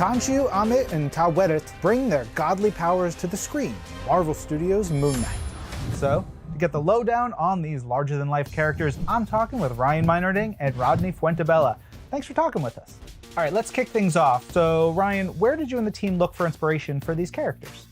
Khonshu, Amit, and Taweret bring their godly powers to the screen, Marvel Studios' Moon Knight. So, to get the lowdown on these larger-than-life characters, I'm talking with Ryan Meinerding and Rodney Fuentebella. Thanks for talking with us. All right, let's kick things off. So, Ryan, where did you and the team look for inspiration for these characters?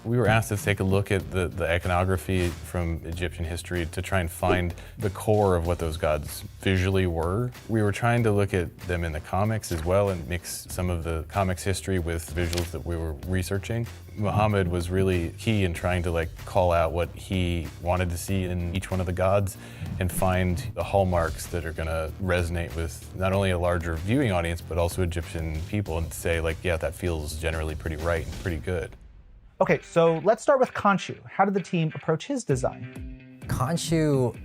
We were asked to take a look at the iconography from Egyptian history to try and find the core of what those gods visually were. We were trying to look at them in the comics as well and mix some of the comics history with visuals that we were researching. Muhammad was really key in trying to call out what he wanted to see in each one of the gods and find the hallmarks that are going to resonate with not only a larger viewing audience but also Egyptian people and say yeah, that feels generally pretty right and pretty good. Okay, so let's start with Khonshu. How did the team approach his design? Khonshu,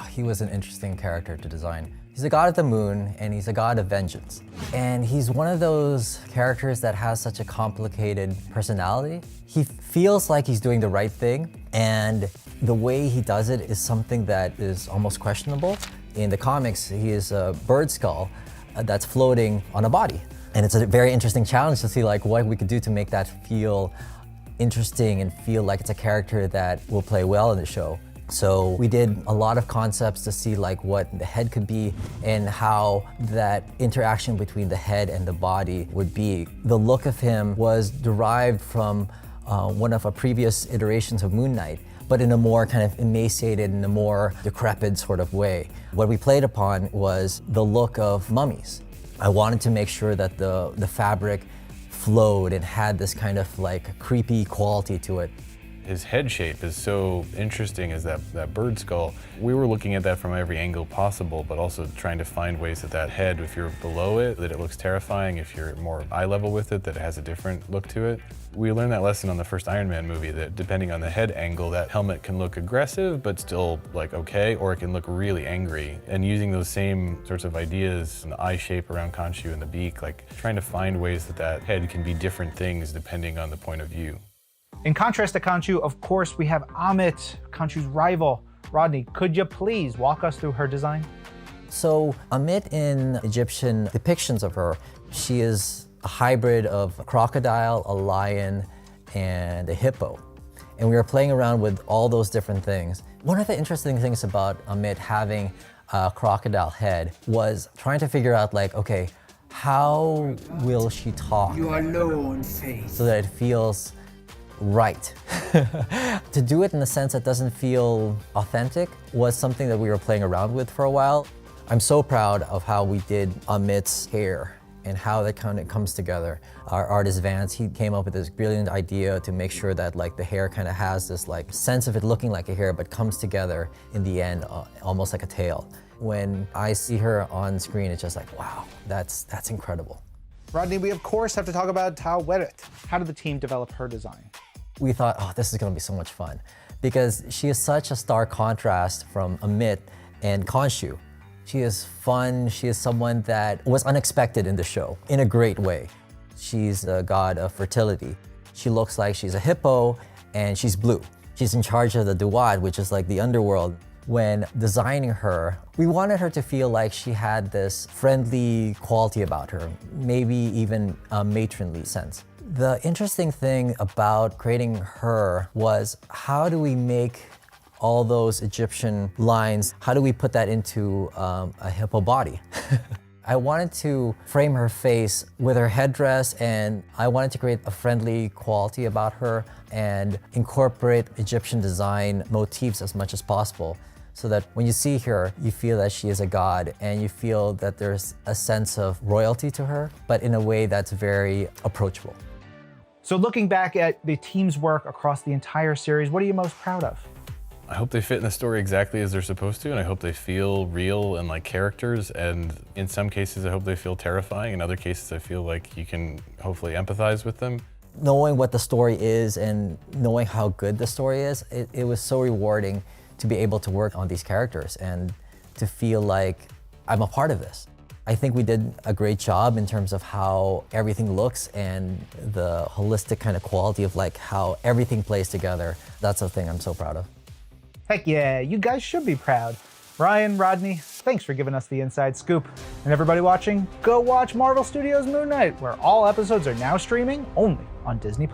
he was an interesting character to design. He's a god of the moon, and he's a god of vengeance. And he's one of those characters that has such a complicated personality. He feels like he's doing the right thing, and the way he does it is something that is almost questionable. In the comics, he is a bird skull that's floating on a body. And it's a very interesting challenge to see what we could do to make that feel interesting and feel like it's a character that will play well in the show. So we did a lot of concepts to see what the head could be and how that interaction between the head and the body would be. The look of him was derived from one of our previous iterations of Moon Knight, but in a more kind of emaciated and a more decrepit sort of way. What we played upon was the look of mummies. I wanted to make sure that the fabric flowed and had this kind of creepy quality to it. His head shape is so interesting as that bird skull. We were looking at that from every angle possible, but also trying to find ways that head, if you're below it, that it looks terrifying. If you're more eye level with it, that it has a different look to it. We learned that lesson on the first Iron Man movie, that depending on the head angle, that helmet can look aggressive, but still okay, or it can look really angry. And using those same sorts of ideas, and the eye shape around Khonshu and the beak, trying to find ways that head can be different things depending on the point of view. In contrast to Khonshu, of course, we have Amit, Khonshu's rival. Rodney, could you please walk us through her design? So Amit, in Egyptian depictions of her, she is a hybrid of a crocodile, a lion, and a hippo. And we were playing around with all those different things. One of the interesting things about Amit having a crocodile head was trying to figure out okay, how will she talk? You are low on faith. So that it feels right. To do it in a sense that doesn't feel authentic was something that we were playing around with for a while. I'm so proud of how we did Amit's hair and how that kind of comes together. Our artist Vance, he came up with this brilliant idea to make sure that the hair kind of has this sense of it looking like a hair but comes together in the end almost like a tail. When I see her on screen, it's just wow, that's incredible. Rodney, we of course have to talk about Taweret. How did the team develop her design? We thought, this is going to be so much fun because she is such a stark contrast from Amit and Khonshu. She is fun. She is someone that was unexpected in the show in a great way. She's a god of fertility. She looks like she's a hippo and she's blue. She's in charge of the Duat, which is the underworld. When designing her, we wanted her to feel like she had this friendly quality about her, maybe even a matronly sense. The interesting thing about creating her was how do we make all those Egyptian lines, how do we put that into a hippo body? I wanted to frame her face with her headdress, and I wanted to create a friendly quality about her and incorporate Egyptian design motifs as much as possible, so that when you see her, you feel that she is a god and you feel that there's a sense of royalty to her, but in a way that's very approachable. So looking back at the team's work across the entire series, what are you most proud of? I hope they fit in the story exactly as they're supposed to, and I hope they feel real and like characters, and in some cases I hope they feel terrifying, in other cases I feel like you can hopefully empathize with them. Knowing what the story is and knowing how good the story is, it was so rewarding to be able to work on these characters and to feel like I'm a part of this. I think we did a great job in terms of how everything looks and the holistic kind of quality of how everything plays together. That's the thing I'm so proud of. Heck yeah, you guys should be proud. Ryan, Rodney, thanks for giving us the inside scoop. And everybody watching, go watch Marvel Studios' Moon Knight, where all episodes are now streaming only on Disney+.